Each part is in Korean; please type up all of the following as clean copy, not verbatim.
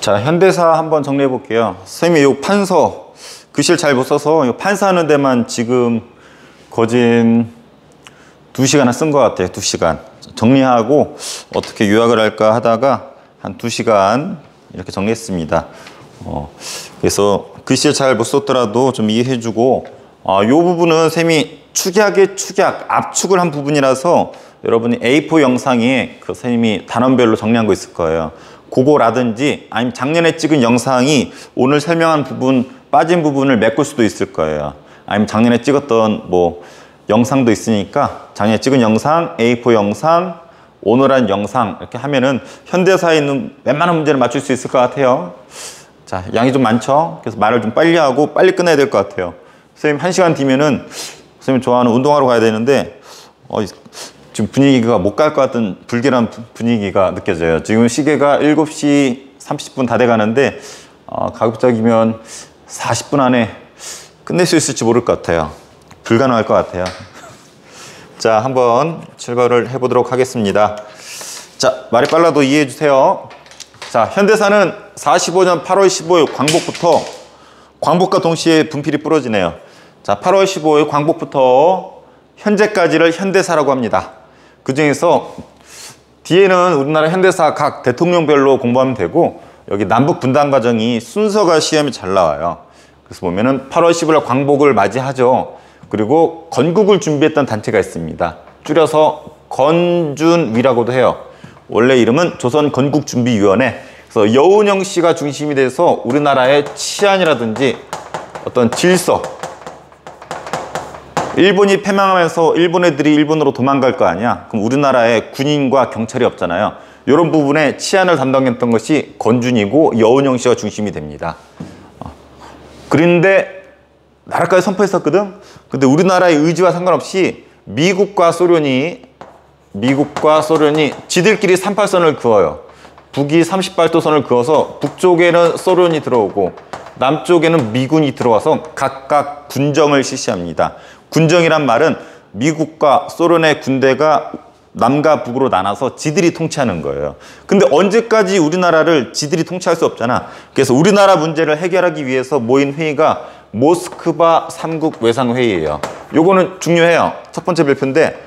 자, 현대사 한번 정리해 볼게요. 선생님이 이 판서 글씨를 잘 못 써서 이 판서하는 데만 지금 거진 2시간을 쓴 것 같아요. 2시간 정리하고 어떻게 요약을 할까 하다가 한 2시간 이렇게 정리했습니다. 그래서 글씨를 잘 못 썼더라도 좀 이해해 주고, 이 부분은 쌤이 축약의 축약, 압축을 한 부분이라서 여러분이 A4 영상에 그 선생님이 단원별로 정리한 거 있을 거예요. 그거라든지 아니면 작년에 찍은 영상이 오늘 설명한 부분 빠진 부분을 메꿀 수도 있을 거예요. 아니면 작년에 찍었던 뭐 영상도 있으니까 작년에 찍은 영상, A4 영상, 오늘 한 영상 이렇게 하면은 현대사에 있는 웬만한 문제를 맞출 수 있을 것 같아요. 자, 양이 좀 많죠? 그래서 말을 좀 빨리 하고 빨리 끝내야 될 것 같아요. 선생님 1시간 뒤면은 선생님 좋아하는 운동하러 가야 되는데 지금 분위기가 못 갈 것 같은 불길한 분위기가 느껴져요. 지금 시계가 7시 30분 다 돼가는데 가급적이면 40분 안에 끝낼 수 있을지 모를 것 같아요. 불가능할 것 같아요. 자, 한번 출발을 해보도록 하겠습니다. 자, 말이 빨라도 이해해 주세요. 자, 현대사는 45년 8월 15일 광복부터, 광복과 동시에 분필이 부러지네요. 자, 8월 15일 광복부터 현재까지를 현대사라고 합니다. 그 중에서 뒤에는 우리나라 현대사 각 대통령별로 공부하면 되고, 여기 남북 분단 과정이 순서가 시험에 잘 나와요. 그래서 보면은 8월 15일 광복을 맞이하죠. 그리고 건국을 준비했던 단체가 있습니다. 줄여서 건준위라고도 해요. 원래 이름은 조선건국준비위원회. 그래서 여운형 씨가 중심이 돼서 우리나라의 치안이라든지 어떤 질서, 일본이 패망하면서 일본 애들이 일본으로 도망갈 거 아니야. 그럼 우리나라에 군인과 경찰이 없잖아요. 이런 부분에 치안을 담당했던 것이 건준이고 여운형 씨가 중심이 됩니다. 그런데 나라까지 선포했었거든. 근데 우리나라의 의지와 상관없이 미국과 소련이 지들끼리 38선을 그어요. 북이 38도선을 그어서 북쪽에는 소련이 들어오고 남쪽에는 미군이 들어와서 각각 군정을 실시합니다. 군정이란 말은 미국과 소련의 군대가 남과 북으로 나눠서 지들이 통치하는 거예요. 근데 언제까지 우리나라를 지들이 통치할 수 없잖아. 그래서 우리나라 문제를 해결하기 위해서 모인 회의가 모스크바 3국 외상회의예요. 요거는 중요해요. 첫 번째 발표인데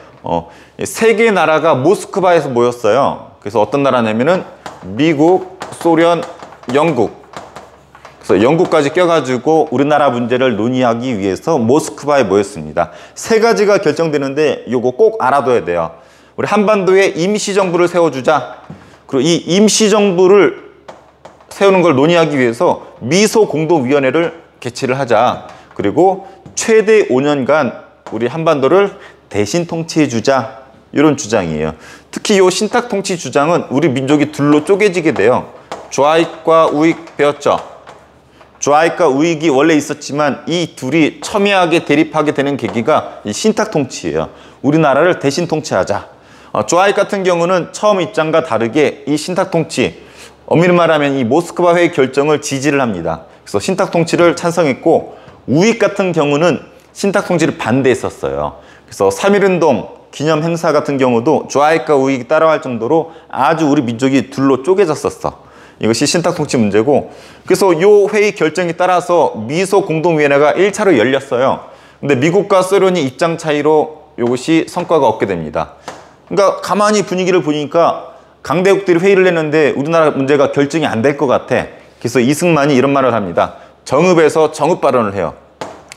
세 개 나라가 모스크바에서 모였어요. 그래서 어떤 나라냐면은 미국, 소련, 영국. 그래서 영국까지 껴가지고 우리나라 문제를 논의하기 위해서 모스크바에 모였습니다. 세 가지가 결정되는데 요거 꼭 알아둬야 돼요. 우리 한반도에 임시정부를 세워주자. 그리고 이 임시정부를 세우는 걸 논의하기 위해서 미소공동위원회를 개최를 하자. 그리고 최대 5년간 우리 한반도를 대신 통치해주자. 이런 주장이에요. 특히 이 신탁통치 주장은 우리 민족이 둘로 쪼개지게 돼요. 좌익과 우익 배웠죠? 좌익과 우익이 원래 있었지만 이 둘이 첨예하게 대립하게 되는 계기가 이 신탁통치예요. 우리나라를 대신 통치하자. 좌익 같은 경우는 처음 입장과 다르게 이 신탁통치, 엄밀히 말하면 이 모스크바 회의 결정을 지지를 합니다. 그래서 신탁통치를 찬성했고, 우익 같은 경우는 신탁통치를 반대했었어요. 그래서 3.1운동 기념 행사 같은 경우도 좌익과 우익이 따라할 정도로 아주 우리 민족이 둘로 쪼개졌었어. 이것이 신탁통치 문제고, 그래서 이 회의 결정에 따라서 미소공동위원회가 1차로 열렸어요. 근데 미국과 소련이 입장 차이로 이것이 성과가 없게 됩니다. 그러니까 가만히 분위기를 보니까 강대국들이 회의를 했는데 우리나라 문제가 결정이 안 될 것 같아. 그래서 이승만이 이런 말을 합니다. 정읍에서 정읍 발언을 해요.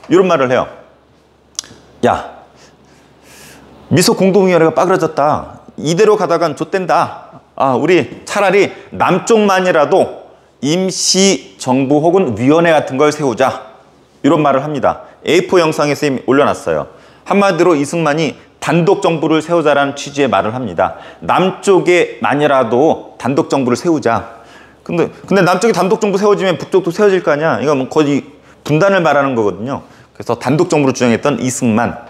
이런 말을 해요. 야, 미소공동위원회가 빠그러졌다. 이대로 가다간 좆된다. 우리 차라리 남쪽만이라도 임시정부 혹은 위원회 같은 걸 세우자. 이런 말을 합니다. A4 영상에 쌤이 올려놨어요. 한마디로 이승만이 단독정부를 세우자라는 취지의 말을 합니다. 남쪽에만이라도 단독정부를 세우자. 근데 남쪽에 단독정부 세워지면 북쪽도 세워질 거 아니야. 이거 뭐 거의 분단을 말하는 거거든요. 그래서 단독정부를 주장했던 이승만.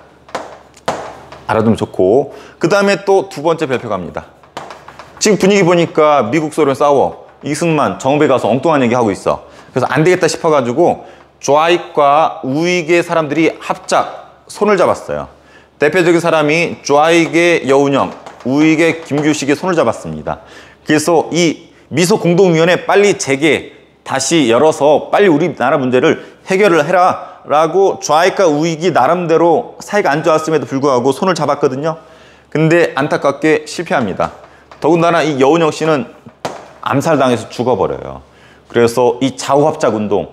알아두면 좋고, 그 다음에 또 두 번째 발표 갑니다. 지금 분위기 보니까 미국, 소련 싸워. 이승만 정읍에 가서 엉뚱한 얘기 하고 있어. 그래서 안 되겠다 싶어가지고 좌익과 우익의 사람들이 합작 손을 잡았어요. 대표적인 사람이 좌익의 여운형, 우익의 김규식이 손을 잡았습니다. 그래서 이 미소 공동위원회 빨리 다시 열어서 빨리 우리나라 문제를 해결을 해라 라고 좌익과 우익이 나름대로 사이가 안 좋았음에도 불구하고 손을 잡았거든요. 근데 안타깝게 실패합니다. 더군다나 이 여운형 씨는 암살당해서 죽어버려요. 그래서 이 좌우합작운동,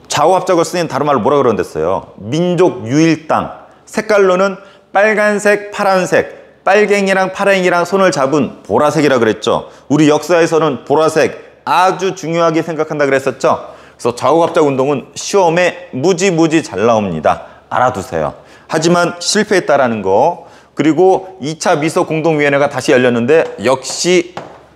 좌우합작을 쓰는 다른 말로 뭐라 그러는댔어요? 민족유일당, 색깔로는 빨간색, 파란색, 빨갱이랑 파랭이랑 손을 잡은 보라색이라 그랬죠. 우리 역사에서는 보라색 아주 중요하게 생각한다 그랬었죠. 그래서 좌우합작운동은 시험에 무지 잘 나옵니다. 알아두세요. 하지만 실패했다라는 거, 그리고 2차 미소공동위원회가 다시 열렸는데 역시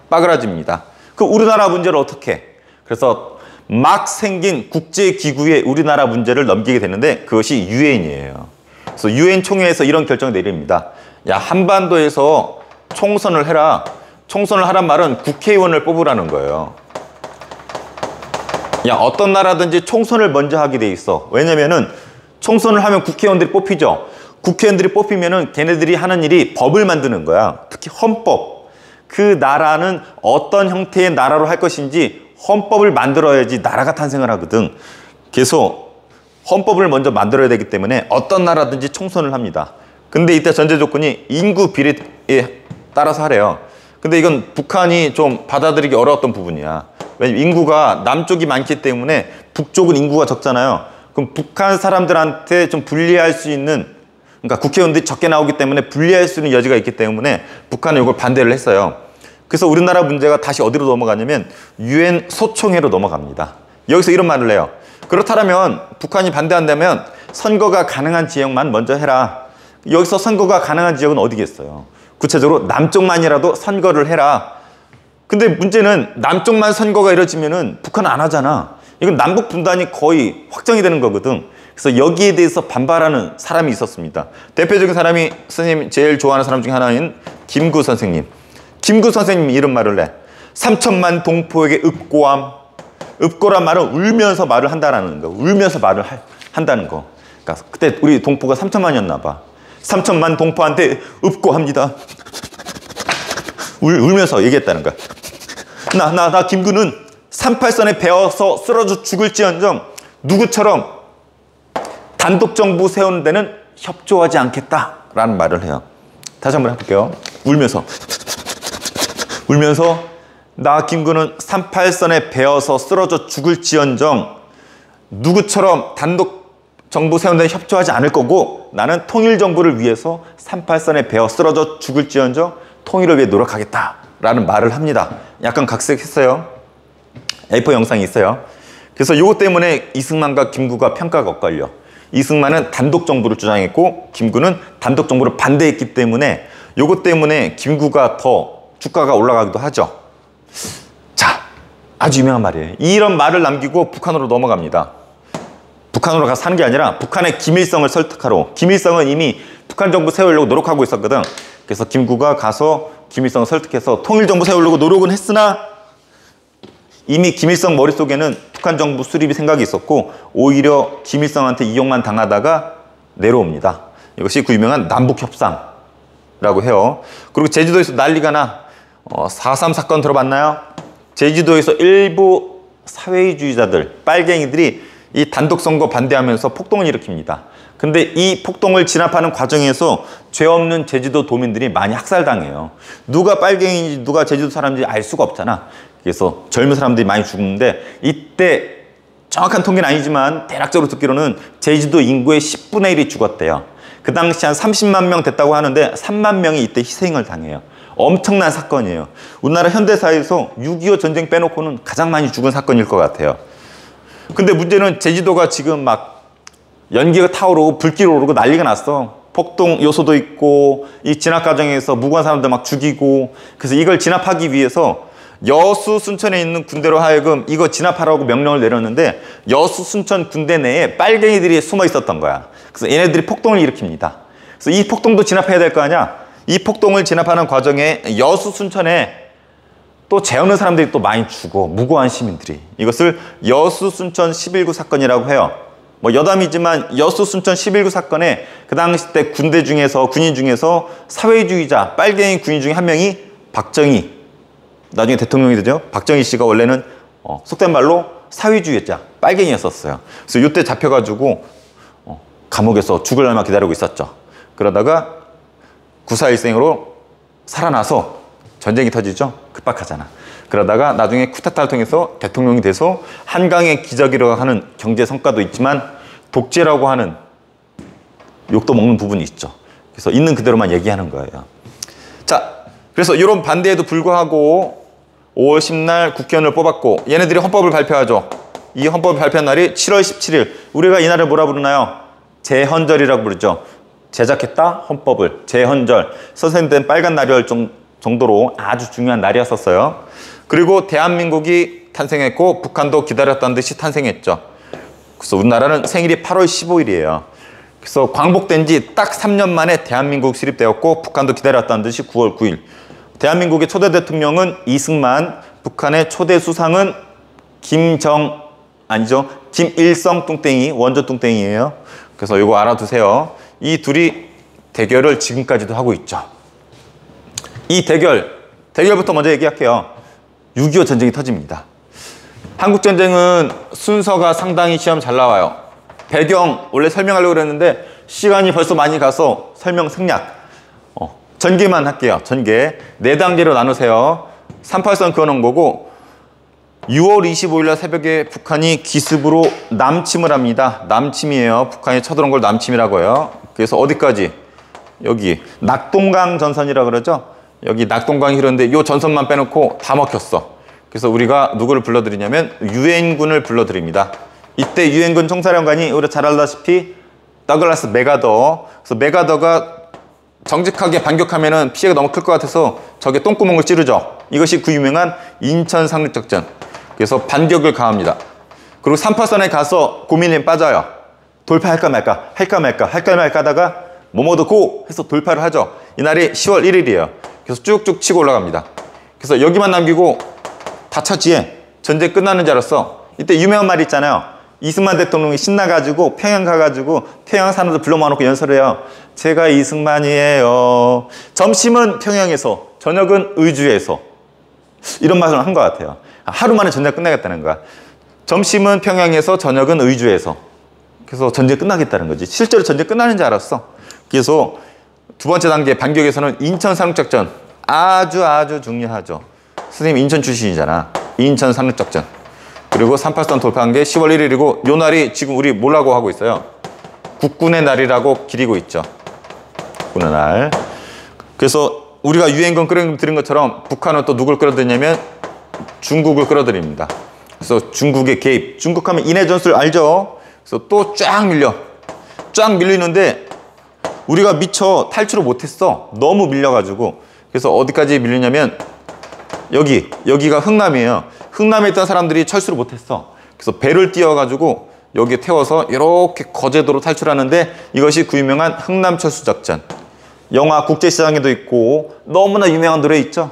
빠그라집니다. 그 우리나라 문제를 어떻게? 그래서 막 생긴 국제기구에 우리나라 문제를 넘기게 되는데 그것이 유엔이에요. 그래서 유엔 총회에서 이런 결정을 내립니다. 야, 한반도에서 총선을 해라. 총선을 하란 말은 국회의원을 뽑으라는 거예요. 야, 어떤 나라든지 총선을 먼저 하게 돼 있어. 왜냐면은 총선을 하면 국회의원들이 뽑히죠. 국회의원들이 뽑히면은 걔네들이 하는 일이 법을 만드는 거야. 특히 헌법. 그 나라는 어떤 형태의 나라로 할 것인지 헌법을 만들어야지 나라가 탄생을 하거든. 그래서 헌법을 먼저 만들어야 되기 때문에 어떤 나라든지 총선을 합니다. 근데 이때 전제 조건이 인구 비례에 따라서 하래요. 근데 이건 북한이 좀 받아들이기 어려웠던 부분이야. 왜냐면 인구가 남쪽이 많기 때문에 북쪽은 인구가 적잖아요. 그럼 북한 사람들한테 좀 불리할 수 있는, 그러니까 국회의원들이 적게 나오기 때문에 불리할 수 있는 여지가 있기 때문에 북한은 이걸 반대를 했어요. 그래서 우리나라 문제가 다시 어디로 넘어가냐면 유엔 소총회로 넘어갑니다. 여기서 이런 말을 해요. 그렇다면 북한이 반대한다면 선거가 가능한 지역만 먼저 해라. 여기서 선거가 가능한 지역은 어디겠어요? 구체적으로 남쪽만이라도 선거를 해라. 근데 문제는 남쪽만 선거가 이루어지면은 북한은 안 하잖아. 이건 남북 분단이 거의 확정이 되는 거거든. 그래서 여기에 대해서 반발하는 사람이 있었습니다. 대표적인 사람이 선생님이 제일 좋아하는 사람 중에 하나인 김구 선생님. 김구 선생님이 이런 말을 해. 3천만 동포에게 읍고함. 읍고란 말은 울면서 말을 한다는 거. 울면서 말을 한다는 거. 그러니까 그때 우리 동포가 3천만이었나 봐. 3천만 동포한테 읍고합니다. 울면서 얘기했다는 거야. 나 김구는 38선에 베어서 쓰러져 죽을지언정 누구처럼 단독정부 세우는 데는 협조하지 않겠다라는 말을 해요. 다시 한번 해볼게요. 울면서 나 김구는 38선에 베어서 쓰러져 죽을지언정 누구처럼 단독정부 세우는 데는 협조하지 않을 거고 나는 통일정부를 위해서 38선에 베어 쓰러져 죽을지언정 통일을 위해 노력하겠다라는 말을 합니다. 약간 각색했어요. A4 영상이 있어요. 그래서 이것 때문에 이승만과 김구가 평가가 엇갈려. 이승만은 단독정부를 주장했고 김구는 단독정부를 반대했기 때문에 이것 때문에 김구가 더 주가가 올라가기도 하죠. 자, 아주 유명한 말이에요. 이런 말을 남기고 북한으로 넘어갑니다. 북한으로 가서 사는 게 아니라 북한의 김일성을 설득하러. 김일성은 이미 북한 정부 세우려고 노력하고 있었거든. 그래서 김구가 가서 김일성을 설득해서 통일정부 세우려고 노력은 했으나 이미 김일성 머릿속에는 북한 정부 수립이 생각이 있었고 오히려 김일성한테 이용만 당하다가 내려옵니다. 이것이 그 유명한 남북협상이라고 해요. 그리고 제주도에서 난리가 나. 4.3 사건 들어봤나요? 제주도에서 일부 사회주의자들, 빨갱이들이 이 단독선거 반대하면서 폭동을 일으킵니다. 근데 이 폭동을 진압하는 과정에서 죄 없는 제주도 도민들이 많이 학살당해요. 누가 빨갱이인지 누가 제주도 사람인지 알 수가 없잖아. 그래서 젊은 사람들이 많이 죽는데 이때 정확한 통계는 아니지만 대략적으로 듣기로는 제주도 인구의 10분의 1이 죽었대요. 그 당시 한 30만 명 됐다고 하는데 3만 명이 이때 희생을 당해요. 엄청난 사건이에요. 우리나라 현대사에서 6.25 전쟁 빼놓고는 가장 많이 죽은 사건일 것 같아요. 근데 문제는 제주도가 지금 막 연기가 타오르고 불길이 오르고 난리가 났어. 폭동 요소도 있고 이 진압 과정에서 무고한 사람들 막 죽이고. 그래서 이걸 진압하기 위해서 여수 순천에 있는 군대로 하여금 이거 진압하라고 명령을 내렸는데 여수 순천 군대 내에 빨갱이들이 숨어 있었던 거야. 그래서 얘네들이 폭동을 일으킵니다. 그래서 이 폭동도 진압해야 될 거 아니야. 이 폭동을 진압하는 과정에 여수 순천에 또 재우는 사람들이 또 많이 죽어. 무고한 시민들이. 이것을 여수 순천 11구 사건이라고 해요. 뭐 여담이지만 여수 순천 11구 사건에 그 당시 때 군대 중에서 군인 중에서 사회주의자 빨갱이 군인 중에 한 명이 박정희 나중에 대통령이 되죠. 박정희 씨가 원래는 속된 말로 사회주의였자 빨갱이였었어요. 그래서 이때 잡혀가지고 감옥에서 죽을 날만 기다리고 있었죠. 그러다가 9.4일생으로 살아나서 전쟁이 터지죠. 급박하잖아. 그러다가 나중에 쿠데타를 통해서 대통령이 돼서 한강의 기적이라고 하는 경제 성과도 있지만 독재라고 하는 욕도 먹는 부분이 있죠. 그래서 있는 그대로만 얘기하는 거예요. 자, 그래서 이런 반대에도 불구하고 5월 10날 국회의원을 뽑았고 얘네들이 헌법을 발표하죠. 이 헌법을 발표한 날이 7월 17일. 우리가 이 날을 뭐라 부르나요? 제헌절이라고 부르죠. 제작했다 헌법을. 제헌절. 선생님 빨간 나리열 정도로 아주 중요한 날이었었어요. 그리고 대한민국이 탄생했고 북한도 기다렸다는 듯이 탄생했죠. 그래서 우리나라는 생일이 8월 15일이에요. 그래서 광복된 지 딱 3년 만에 대한민국 시립되었고 북한도 기다렸다는 듯이 9월 9일. 대한민국의 초대 대통령은 이승만, 북한의 초대 수상은 김일성 뚱땡이, 원조 뚱땡이에요. 그래서 이거 알아두세요. 이 둘이 대결을 지금까지도 하고 있죠. 이 대결부터 먼저 얘기할게요. 6.25 전쟁이 터집니다. 한국전쟁은 순서가 상당히 시험 잘 나와요. 배경 원래 설명하려고 그랬는데 시간이 벌써 많이 가서 설명 생략. 전개만 할게요. 전개. 4단계로 나누세요. 38선 그어놓은 거고 6월 25일 날 새벽에 북한이 기습으로 남침을 합니다. 남침이에요. 북한이 쳐들어온 걸 남침이라고 해요. 그래서 어디까지? 여기 낙동강 전선이라고 그러죠. 여기 낙동강이 흐르는데 이 전선만 빼놓고 다 먹혔어. 그래서 우리가 누구를 불러드리냐면 유엔군을 불러드립니다. 이때 유엔군 총사령관이 우리가 잘 알다시피 더글라스 맥아더. 그래서 맥아더가 정직하게 반격하면은 피해가 너무 클 것 같아서 적의 똥구멍을 찌르죠. 이것이 그 유명한 인천 상륙작전. 그래서 반격을 가합니다. 그리고 38선에 가서 고민에 빠져요. 돌파할까 말까 하다가 뭐뭐도 고 해서 돌파를 하죠. 이날이 10월 1일이에요. 그래서 쭉쭉 치고 올라갑니다. 그래서 여기만 남기고 다 차지해. 전쟁 끝나는 줄 알았어. 이때 유명한 말이 있잖아요. 이승만 대통령이 신나가지고 평양 가가지고 평양 사람들 불러 모아놓고 연설을 해요. 제가 이승만이에요. 점심은 평양에서, 저녁은 의주에서. 이런 말을 한 것 같아요. 하루 만에 전쟁 끝나겠다는 거야. 점심은 평양에서, 저녁은 의주에서. 그래서 전쟁 끝나겠다는 거지. 실제로 전쟁 끝나는 줄 알았어. 그래서 두 번째 단계 반격에서는 인천 상륙작전. 아주 중요하죠. 선생님 인천 출신이잖아. 인천 상륙작전. 그리고 38선 돌파한 게 10월 1일이고 요 날이 지금 우리 뭐라고 하고 있어요? 국군의 날이라고 기리고 있죠. 국군의 날. 그래서 우리가 유엔군 끌어들인 것처럼 북한은 또 누굴 끌어들이냐면 중국을 끌어들입니다. 그래서 중국의 개입. 중국 하면 인해 전술 알죠? 그래서 또 쫙 밀리는데 우리가 미처 탈출을 못했어. 너무 밀려가지고. 그래서 어디까지 밀리냐면 여기가 흥남이에요. 흥남에 있던 사람들이 철수를 못했어. 그래서 배를 띄워가지고 여기에 태워서 이렇게 거제도로 탈출하는데 이것이 그 유명한 흥남철수작전. 영화 국제시장에도 있고 너무나 유명한 노래 있죠.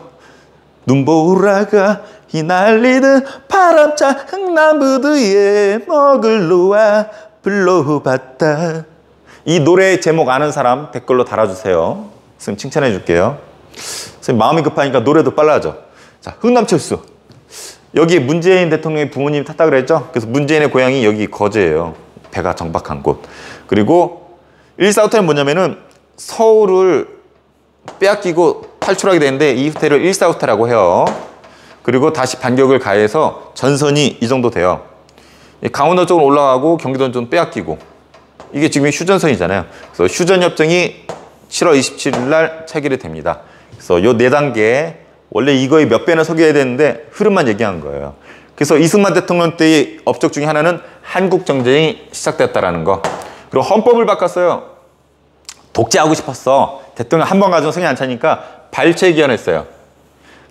눈보라가 휘날리는 바람차 흥남부두에 먹을 놓아 불러봤다. 이 노래 제목 아는 사람 댓글로 달아주세요. 선생님 칭찬해 줄게요. 선생님 마음이 급하니까 노래도 빨라져. 자, 흥남철수. 여기 문재인 대통령의 부모님이 탔다 그랬죠? 그래서 문재인의 고향이 여기 거제예요. 배가 정박한 곳. 그리고 1사 호텔은 뭐냐면은 서울을 빼앗기고 탈출하게 되는데 이 호텔을 1사 호텔이라고 해요. 그리고 다시 반격을 가해서 전선이 이 정도 돼요. 강원도 쪽으로 올라가고 경기도는 좀 빼앗기고. 이게 지금 휴전선이잖아요. 그래서 휴전협정이 7월 27일 날 체결이 됩니다. 그래서 요 4단계 원래 이거의 몇 배는 속여야 되는데 흐름만 얘기한 거예요. 그래서 이승만 대통령 때의 업적 중에 하나는 한국전쟁이 시작됐다라는 거. 그리고 헌법을 바꿨어요. 독재하고 싶었어. 대통령 한 번 가지고 성이 안 차니까 발췌 기원했어요.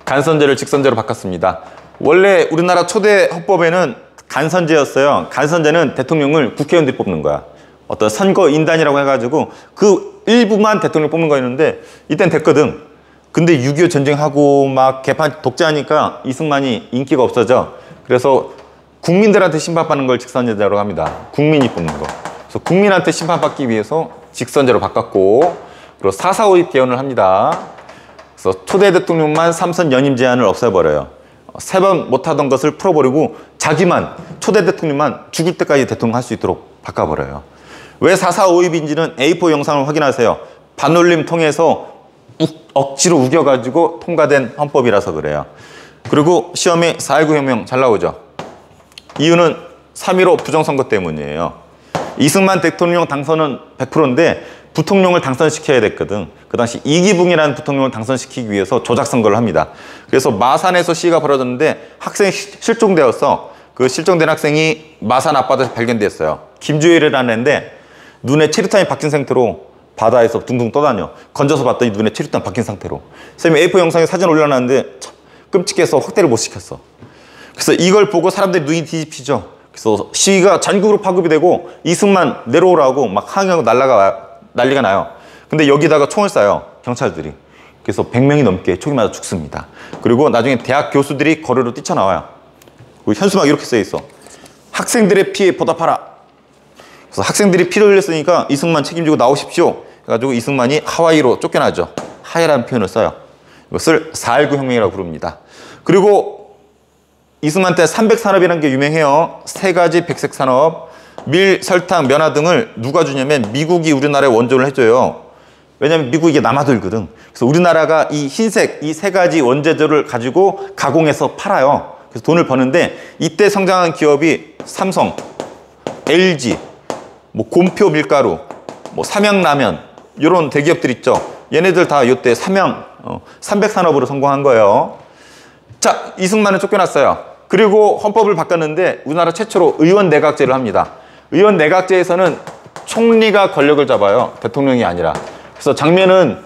간선제를 직선제로 바꿨습니다. 원래 우리나라 초대 헌법에는 간선제였어요. 간선제는 대통령을 국회의원들이 뽑는 거야. 어떤 선거인단이라고 해가지고 그 일부만 대통령 뽑는 거였는데 이땐 됐거든. 근데 6.25 전쟁하고 막 개판 독재하니까 이승만이 인기가 없어져. 그래서 국민들한테 심판받는 걸 직선제라고 합니다. 국민이 뽑는 거. 그래서 국민한테 심판받기 위해서 직선제로 바꿨고, 그리고 4.4 5.입 개헌을 합니다. 그래서 초대 대통령만 3선 연임 제한을 없애버려요. 3번 못하던 것을 풀어버리고 자기만 초대 대통령만 죽을 때까지 대통령 할 수 있도록 바꿔버려요. 왜 4.4.5입인지는 A4 영상을 확인하세요. 반올림 통해서 억지로 우겨가지고 통과된 헌법이라서 그래요. 그리고 시험에 4.19 혁명 잘 나오죠. 이유는 3.15 부정선거 때문이에요. 이승만 대통령 당선은 100%인데 부통령을 당선시켜야 됐거든. 그 당시 이기붕이라는 부통령을 당선시키기 위해서 조작선거를 합니다. 그래서 마산에서 시위가 벌어졌는데 학생이 실종되었어. 그 실종된 학생이 마산 앞바다에서 발견됐어요. 김주일이라는 애인데 눈에 체류탄이 박힌 상태로 바다에서 둥둥 떠다녀. 건져서 봤더니 눈에 체류탄 박힌 상태로. 선생님이 A4 영상에 사진 올려놨는데 참 끔찍해서 확대를 못 시켰어. 그래서 이걸 보고 사람들이 눈이 뒤집히죠. 그래서 시위가 전국으로 파급이 되고 이승만 내려오라고 막 항의하고 난리가 나요. 근데 여기다가 총을 쏴요. 경찰들이. 그래서 100명이 넘게 총이 맞아 죽습니다. 그리고 나중에 대학 교수들이 거리로 뛰쳐나와요. 그리고 현수막 이렇게 써 있어. 학생들의 피해 보답하라. 그래서 학생들이 피를 흘렸으니까 이승만 책임지고 나오십시오. 그래가지고 이승만이 하와이로 쫓겨나죠. 하이라는 표현을 써요. 이것을 4.19 혁명이라고 부릅니다. 그리고 이승만 때 300산업이라는 게 유명해요. 3가지 백색 산업, 밀, 설탕, 면화 등을 누가 주냐면 미국이 우리나라에 원조를 해줘요. 왜냐면 미국이 이게 남아돌거든. 그래서 우리나라가 이 흰색, 이 3가지 원재료를 가지고 가공해서 팔아요. 그래서 돈을 버는데 이때 성장한 기업이 삼성, LG, 뭐 곰표 밀가루, 뭐 삼양라면 이런 대기업들 있죠. 얘네들 다 이때 300산업으로 성공한 거예요. 자, 이승만은 쫓겨났어요. 그리고 헌법을 바꿨는데 우리나라 최초로 의원 내각제를 합니다. 의원 내각제에서는 총리가 권력을 잡아요. 대통령이 아니라. 그래서 장면은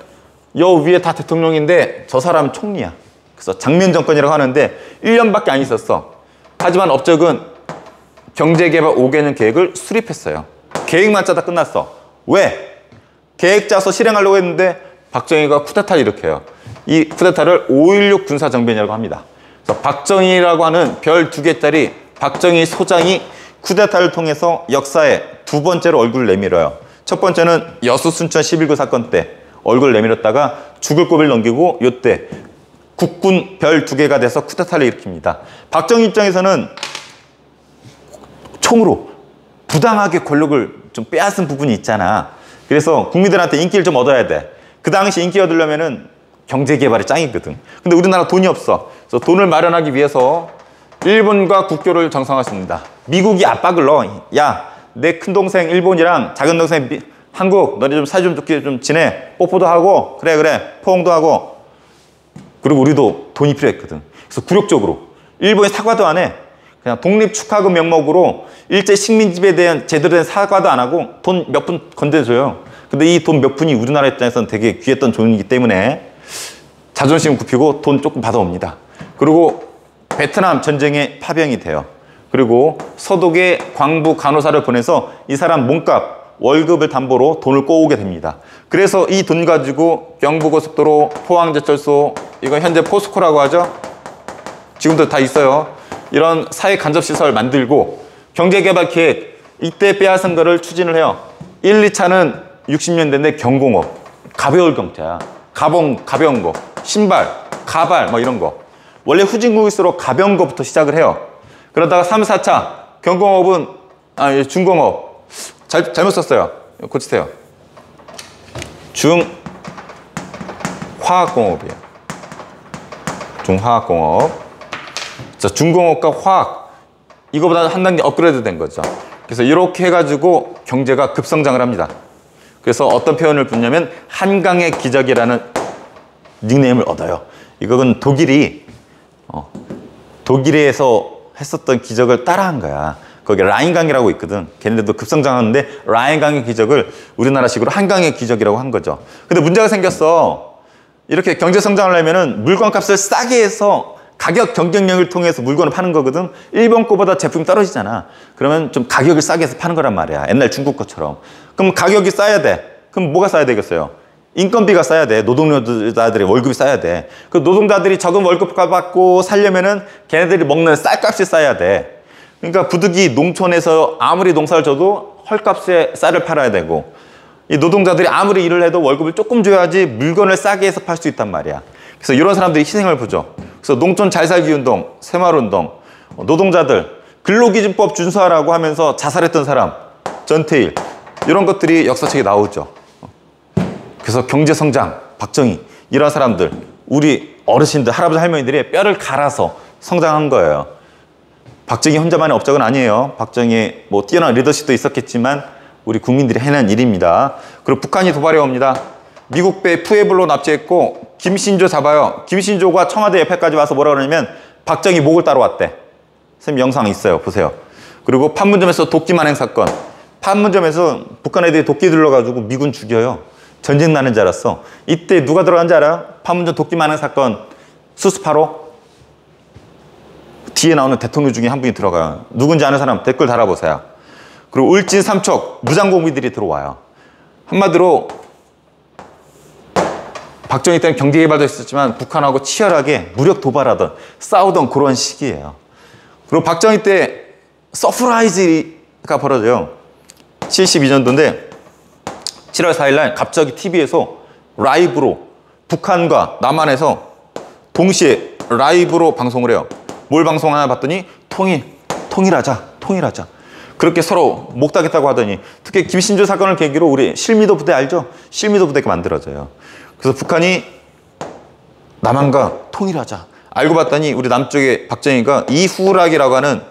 여 위에 다 대통령인데 저 사람 총리야. 그래서 장면 정권이라고 하는데 1년밖에 안 있었어. 하지만 업적은 경제개발 5개년 계획을 수립했어요. 계획만 짜다 끝났어. 왜? 계획 짜서 실행하려고 했는데 박정희가 쿠데타를 일으켜요. 이 쿠데타를 5.16 군사정변이라고 합니다. 그래서 박정희라고 하는 별 2개짜리 박정희 소장이 쿠데타를 통해서 역사에 2번째로 얼굴을 내밀어요. 첫 번째는 여수 순천 11구 사건 때 얼굴을 내밀었다가 죽을 고비를 넘기고 이때 국군 별 2개가 돼서 쿠데타를 일으킵니다. 박정희 입장에서는 총으로 부당하게 권력을 좀 빼앗은 부분이 있잖아. 그래서 국민들한테 인기를 좀 얻어야 돼. 그 당시 인기 얻으려면은 경제개발이 짱이거든. 근데 우리나라 돈이 없어. 그래서 돈을 마련하기 위해서 일본과 국교를 정상화했습니다. 미국이 압박을 넣어. 야, 내 큰동생 일본이랑 작은 동생 한국, 너네 좀 사이 좀 좋게 좀 지내. 뽀뽀도 하고, 그래, 포옹도 하고. 그리고 우리도 돈이 필요했거든. 그래서 굴욕적으로. 일본이 사과도 안 해. 그냥 독립축하금 명목으로 일제 식민지배에 대한 제대로 된 사과도 안 하고 돈 몇 푼 건네줘요. 근데 이 돈 몇 푼이 우리나라 입장에서는 되게 귀했던 돈이기 때문에 자존심 굽히고 돈 조금 받아옵니다. 그리고 베트남 전쟁에 파병이 돼요. 그리고 서독에 광부 간호사를 보내서 이 사람 몸값, 월급을 담보로 돈을 꼬우게 됩니다. 그래서 이 돈 가지고 경부고속도로, 포항제철소, 이건 현재 포스코라고 하죠. 지금도 다 있어요. 이런 사회 간접시설 만들고 경제개발 계획, 이때 빼앗은 거를 추진을 해요. 1, 2차는 60년대인데 경공업, 가벼울 경차야. 가벼운 거, 신발, 가발 뭐 이런 거. 원래 후진국일수록 가벼운 거부터 시작을 해요. 그러다가 3, 4차 경공업은 중공업 잘못 썼어요. 고치세요. 중화학공업이에요. 중화학공업. 중공업과 화학, 이거보다 한 단계 업그레이드 된 거죠. 그래서 이렇게 해가지고 경제가 급성장을 합니다. 그래서 어떤 표현을 붙냐면 한강의 기적이라는 닉네임을 얻어요. 이건 독일에서 했었던 기적을 따라한 거야. 거기 라인강이라고 있거든. 걔네들도 급성장하는데 라인강의 기적을 우리나라식으로 한강의 기적이라고 한 거죠. 근데 문제가 생겼어. 이렇게 경제 성장을 하려면은 물건값을 싸게 해서 가격 경쟁력을 통해서 물건을 파는 거거든. 일본 거보다 제품이 떨어지잖아. 그러면 좀 가격을 싸게 해서 파는 거란 말이야. 옛날 중국 것처럼. 그럼 가격이 싸야 돼. 그럼 뭐가 싸야 되겠어요? 인건비가 싸야 돼. 노동자들의 월급이 싸야 돼. 그 노동자들이 적은 월급 받고 살려면은 걔네들이 먹는 쌀값이 싸야 돼. 그러니까 부득이 농촌에서 아무리 농사를 져도 헐값에 쌀을 팔아야 되고, 이 노동자들이 아무리 일을 해도 월급을 조금 줘야지 물건을 싸게 해서 팔 수 있단 말이야. 그래서 이런 사람들이 희생을 보죠. 그래서 농촌 잘살기 운동, 새마을운동, 노동자들, 근로기준법 준수하라고 하면서 자살했던 사람, 전태일, 이런 것들이 역사책에 나오죠. 그래서 경제성장, 박정희, 이런 사람들, 우리 어르신들, 할아버지, 할머니들이 뼈를 갈아서 성장한 거예요. 박정희 혼자만의 업적은 아니에요. 박정희의 뭐 뛰어난 리더십도 있었겠지만 우리 국민들이 해낸 일입니다. 그리고 북한이 도발해 옵니다. 미국 배 푸에블로 납치했고 김신조 잡아요. 김신조가 청와대 옆에까지 와서 뭐라 그러냐면 박정희 목을 따러 왔대. 선생님 영상 있어요. 보세요. 그리고 판문점에서 도끼 만행 사건. 판문점에서 북한 애들이 도끼 들러가지고 미군 죽여요. 전쟁 나는 줄 알았어. 이때 누가 들어간지 알아요? 판문점 도끼 만행 사건 수습하러 뒤에 나오는 대통령 중에 한 분이 들어가요. 누군지 아는 사람 댓글 달아보세요. 그리고 울진 삼척 무장공비들이 들어와요. 한마디로 박정희 때는 경제개발도 있었지만 북한하고 치열하게 무력 도발하던 싸우던 그런 시기예요. 그리고 박정희 때 서프라이즈가 벌어져요. 72년도인데 7월 4일날 갑자기 TV에서 라이브로 북한과 남한에서 동시에 라이브로 방송을 해요. 뭘 방송하나 봤더니 통일하자. 그렇게 서로 목닥겠다고 하더니 특히 김신조 사건을 계기로 우리 실미도 부대 알죠? 실미도 부대가 만들어져요. 그래서 북한이 남한과 통일하자. 알고 봤더니 우리 남쪽에 박정희가 이후락이라고 하는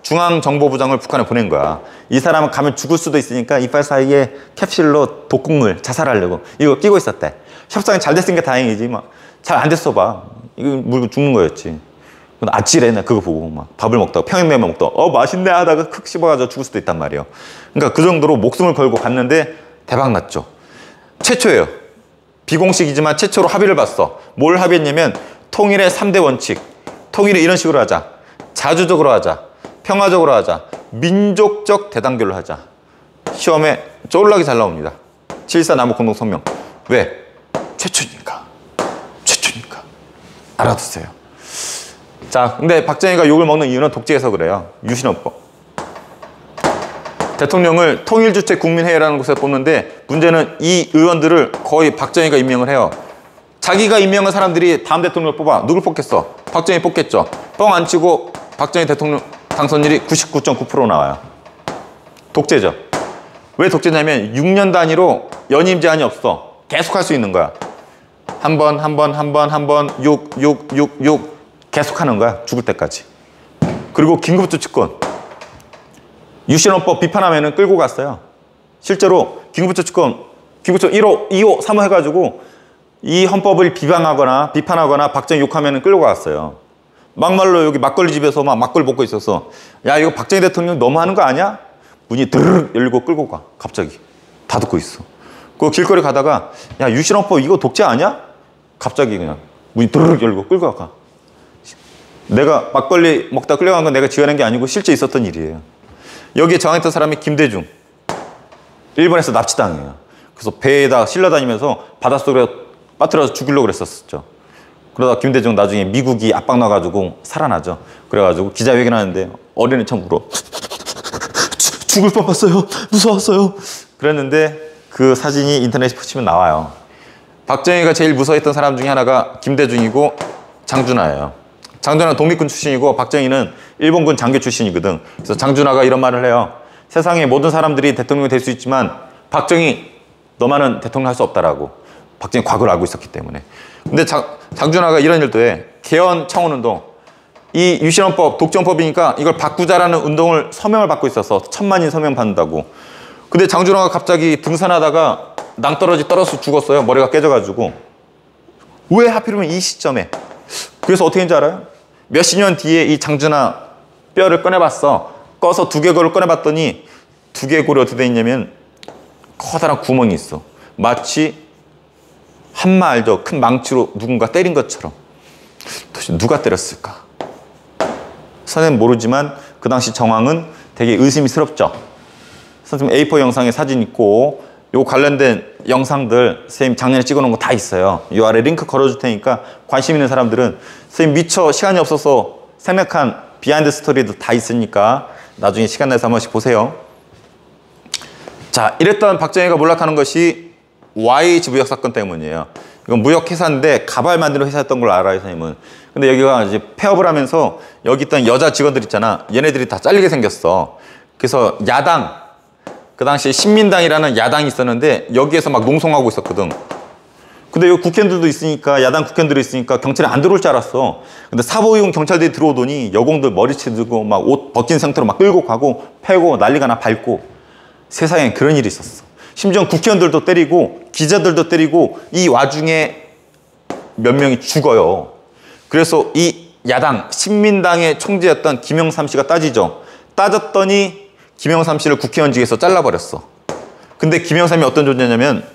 중앙정보부장을 북한에 보낸 거야. 이 사람은 가면 죽을 수도 있으니까 이빨 사이에 캡슐로 독극물 자살하려고 이거 끼고 있었대. 협상이 잘 됐으니까 다행이지 막 잘 안 됐어 봐. 이거 물고 죽는 거였지. 아찔해. 나 그거 보고 막 밥을 먹다가 평양냉면 먹다가 맛있네 하다가 크 씹어가지고 죽을 수도 있단 말이에요. 그러니까 그 정도로 목숨을 걸고 갔는데 대박 났죠. 최초예요. 비공식이지만 최초로 합의를 봤어. 뭘 합의했냐면 통일의 3대 원칙. 통일을 이런 식으로 하자. 자주적으로 하자. 평화적으로 하자. 민족적 대단결로 하자. 시험에 쫄라게 잘 나옵니다. 7.14 남북공동성명. 왜? 최초니까. 알아두세요. 자, 근데 박정희가 욕을 먹는 이유는 독재해서 그래요. 유신헌법. 대통령을 통일주체 국민회의라는 곳에 뽑는데 문제는 이 의원들을 거의 박정희가 임명을 해요. 자기가 임명한 사람들이 다음 대통령을 뽑아. 누굴 뽑겠어? 박정희 뽑겠죠. 뻥 안 치고 박정희 대통령 당선율이 99.9% 나와요. 독재죠. 왜 독재냐면 6년 단위로 연임 제한이 없어. 계속 할 수 있는 거야. 한 번, 6 계속 하는 거야. 죽을 때까지. 그리고 긴급조치권. 유신헌법 비판하면은 끌고 갔어요. 실제로 긴급조치권 1호, 2호, 3호 해가지고 이 헌법을 비판하거나 박정희 욕하면은 끌고 갔어요. 막말로 여기 막걸리 집에서 막 막걸 먹고 있어서 야 이거 박정희 대통령 너무 하는 거 아니야? 문이 드르륵 열리고 끌고 가. 갑자기. 다 듣고 있어. 그 길거리 가다가 야 유신헌법 이거 독재 아니야? 갑자기 그냥 문이 드르륵 열리고 끌고 가. 내가 막걸리 먹다 끌려간 건 내가 지어낸 게 아니고 실제 있었던 일이에요. 여기에 저항했던 사람이 김대중. 일본에서 납치당해요. 그래서 배에다 실려다니면서 바닷속에 빠뜨려서 죽이려고 그랬었죠. 그러다 김대중 나중에 미국이 압박 나가지고 살아나죠. 그래가지고 기자회견 하는데 어린애 처럼 울어. 죽을 뻔했어요. 무서웠어요. 그랬는데 그 사진이 인터넷에 치면 나와요. 박정희가 제일 무서워했던 사람 중에 하나가 김대중이고 장준하예요. 장준하는 독립군 출신이고 박정희는 일본군 장교 출신이거든. 그래서 장준하가 이런 말을 해요. 세상의 모든 사람들이 대통령이 될 수 있지만 박정희 너만은 대통령 할 수 없다라고. 박정희 과거를 알고 있었기 때문에. 근데 장준하가 이런 일도 해. 개헌 청원운동. 이 유신헌법 독점법이니까 이걸 바꾸자라는 운동을 서명을 받고 있어서 1000만인 서명 받는다고. 근데 장준하가 갑자기 등산하다가 낭떠러지 떨어져서 죽었어요. 머리가 깨져가지고. 왜 하필이면 이 시점에. 그래서 어떻게 했는지 알아요? 몇십 년 뒤에 이 장준하 뼈를 꺼내봤어. 꺼서 두개골을 꺼내봤더니 두개골이 어떻게 돼 있냐면 커다란 구멍이 있어. 마치 한마 알죠? 큰 망치로 누군가 때린 것처럼. 도대체 누가 때렸을까? 선생님 모르지만 그 당시 정황은 되게 의심스럽죠. 선생님 A4 영상에 사진 있고 요 관련된 영상들 선생님 작년에 찍어놓은 거 다 있어요. 요 아래 링크 걸어줄 테니까 관심 있는 사람들은 선생님 미처 시간이 없어서 생략한 비하인드 스토리도 다 있으니까 나중에 시간 내서 한 번씩 보세요. 자, 이랬던 박정희가 몰락하는 것이 YH 무역 사건 때문이에요. 이건 무역 회사인데 가발 만드는 회사였던 걸 알아요, 선생님은. 근데 여기가 이제 폐업을 하면서 여기 있던 여자 직원들 있잖아. 얘네들이 다 잘리게 생겼어. 그래서 야당, 그 당시에 신민당이라는 야당이 있었는데 여기에서 막 농성하고 있었거든. 근데 여기 국회의원들도 있으니까, 야당 국회의원들이 있으니까 경찰이 안 들어올 줄 알았어. 근데 사보이용 경찰들이 들어오더니 여공들 머리채 들고 막 옷 벗긴 상태로 막 끌고 가고 패고 난리가 나 밟고. 세상에 그런 일이 있었어. 심지어 국회의원들도 때리고 기자들도 때리고 이 와중에 몇 명이 죽어요. 그래서 이 야당 신민당의 총재였던 김영삼 씨가 따지죠. 따졌더니 김영삼 씨를 국회의원직에서 잘라버렸어. 근데 김영삼이 어떤 존재냐면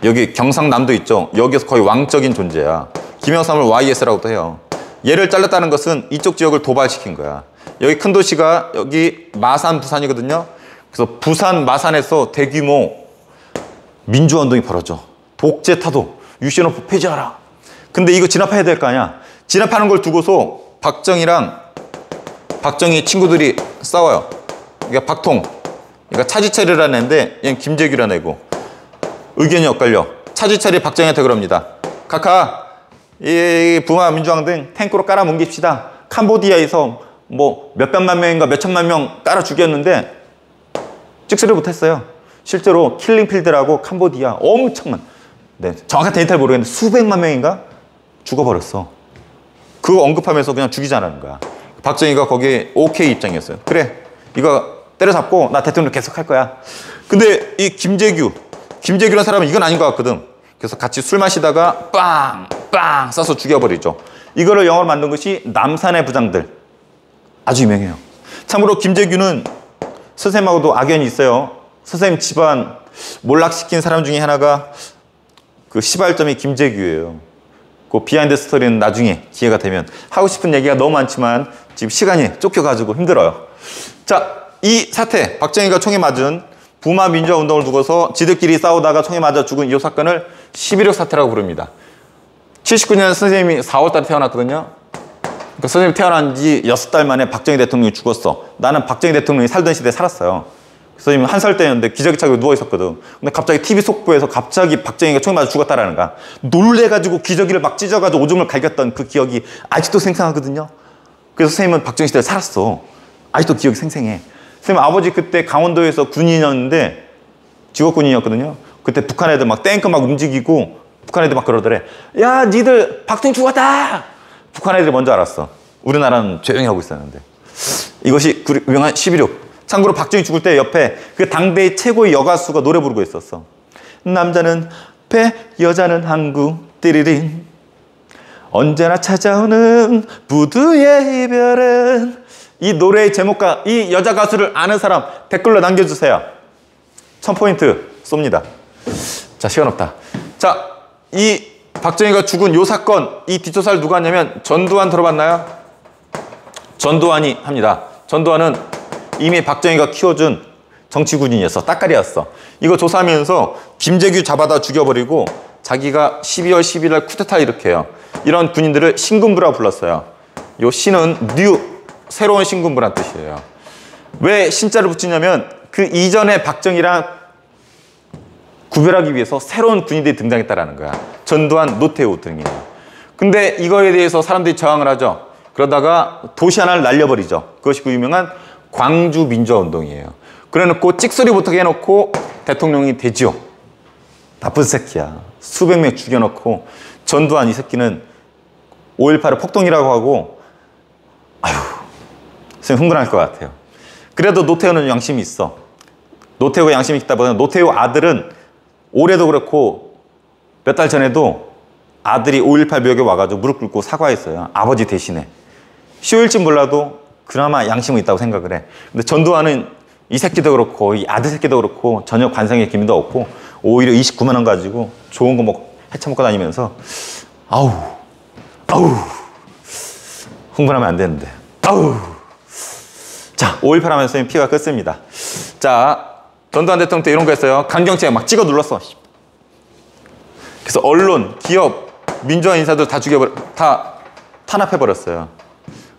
여기 경상남도 있죠. 여기서 거의 왕적인 존재야. 김영삼을 YS라고도 해요. 얘를 잘랐다는 것은 이쪽 지역을 도발시킨 거야. 여기 큰 도시가 여기 마산, 부산이거든요. 그래서 부산, 마산에서 대규모 민주화운동이 벌어져. 독재 타도, 유신헌법 폐지하라. 근데 이거 진압해야 될 거 아니야. 진압하는 걸 두고서 박정희랑 박정희 친구들이 싸워요. 그러니까 박통, 그러니까 차지철이라는 애인데 얘는 김재규라는 애고 의견이 엇갈려. 차지철이 박정희한테 그럽니다. 카카, 이 부마 민주화 등 탱크로 깔아 뭉깁시다. 캄보디아에서 뭐 몇백만 명인가 몇천만 명 깔아 죽였는데 찍소리 못했어요. 실제로 킬링필드라고 캄보디아 엄청난, 네, 정확한 데이터를 모르겠는데 수백만 명인가 죽어버렸어. 그거 언급하면서 그냥 죽이자는 거야. 박정희가 거기에 오케이 입장이었어요. 그래, 이거 때려잡고 나 대통령 계속 할 거야. 근데 이 김재규라는 사람은 이건 아닌 것 같거든. 그래서 같이 술 마시다가 빵 쏴서 죽여버리죠. 이거를 영화로 만든 것이 남산의 부장들. 아주 유명해요. 참고로 김재규는 선생님하고도 악연이 있어요. 선생님 집안 몰락시킨 사람 중에 하나가 그 시발점이 김재규예요. 그 비하인드 스토리는 나중에 기회가 되면 하고 싶은 얘기가 너무 많지만 지금 시간이 쫓겨가지고 힘들어요. 자, 이 사태, 박정희가 총에 맞은 부마 민주화 운동을 두고서 지들끼리 싸우다가 총에 맞아 죽은 이 사건을 11.6 사태라고 부릅니다. 79년 선생님이 4월달에 태어났거든요. 그러니까 선생님이 태어난 지 6달 만에 박정희 대통령이 죽었어. 나는 박정희 대통령이 살던 시대에 살았어요. 선생님 한 살 때였는데 기저귀 차고 누워있었거든. 근데 갑자기 TV 속보에서 갑자기 박정희가 총에 맞아 죽었다라는 거야. 놀래가지고 기저귀를 막 찢어가지고 오줌을 갈겼던 그 기억이 아직도 생생하거든요. 그래서 선생님은 박정희 시대에 살았어. 아직도 기억이 생생해. 선생님 아버지 그때 강원도에서 군인이었는데 직업군인이었거든요. 그때 북한 애들 막 탱크 막 움직이고 북한 애들 막 그러더래. 야, 니들 박정희 죽었다! 북한 애들이 먼저 알았어. 우리나라는 조용히 하고 있었는데. 이것이 그 유명한 11.6. 참고로 박정희 죽을 때 옆에 그 당대의 최고의 여가수가 노래 부르고 있었어. 남자는 배, 여자는 항구, 띠리링. 언제나 찾아오는 부두의 이별은. 이 노래의 제목과 이 여자 가수를 아는 사람 댓글로 남겨주세요. 1000포인트 쏩니다. 자, 시간 없다. 자, 이 박정희가 죽은 요 사건, 이 뒷조사를 누가 하냐면 전두환 들어봤나요? 전두환이 합니다. 전두환은 이미 박정희가 키워준 정치군인이었어. 따까리였어. 이거 조사하면서 김재규 잡아다 죽여버리고 자기가 12월 11일 쿠데타 일으켜요. 이런 군인들을 신군부라고 불렀어요. 요 신은 뉴, 새로운 신군부란 뜻이에요. 왜 신자를 붙이냐면 그 이전에 박정희랑 구별하기 위해서 새로운 군인들이 등장했다는 거야. 전두환, 노태우 등이에요. 근데 이거에 대해서 사람들이 저항을 하죠. 그러다가 도시 하나를 날려버리죠. 그것이 그 유명한 광주 민주화운동이에요. 그래놓고 찍소리 못하게 해놓고 대통령이 되지요. 나쁜 새끼야. 수백 명 죽여놓고 전두환 이 새끼는 5.18을 폭동이라고 하고 아휴, 선생님 흥분할 것 같아요. 그래도 노태우는 양심이 있어. 노태우가 양심이 있다보다는 노태우 아들은 올해도 그렇고 몇 달 전에도 아들이 5.18 묘역에 와가지고 무릎 꿇고 사과했어요. 아버지 대신에. 쉬울지 몰라도 그나마 양심은 있다고 생각을 해. 근데 전두환은 이 새끼도 그렇고 이 아들 새끼도 그렇고 전혀 관상의 기미도 없고 오히려 29만 원 가지고 좋은 거 먹고 해쳐먹고 다니면서 아우 흥분하면 안 되는데 아우. 자, 5.18 하면서 피가 끓습니다. 자, 전두환 대통령 때 이런 거 했어요. 강경체가 막 찍어 눌렀어. 그래서 언론, 기업, 민주화 인사들 다 죽여버려, 다 탄압해버렸어요.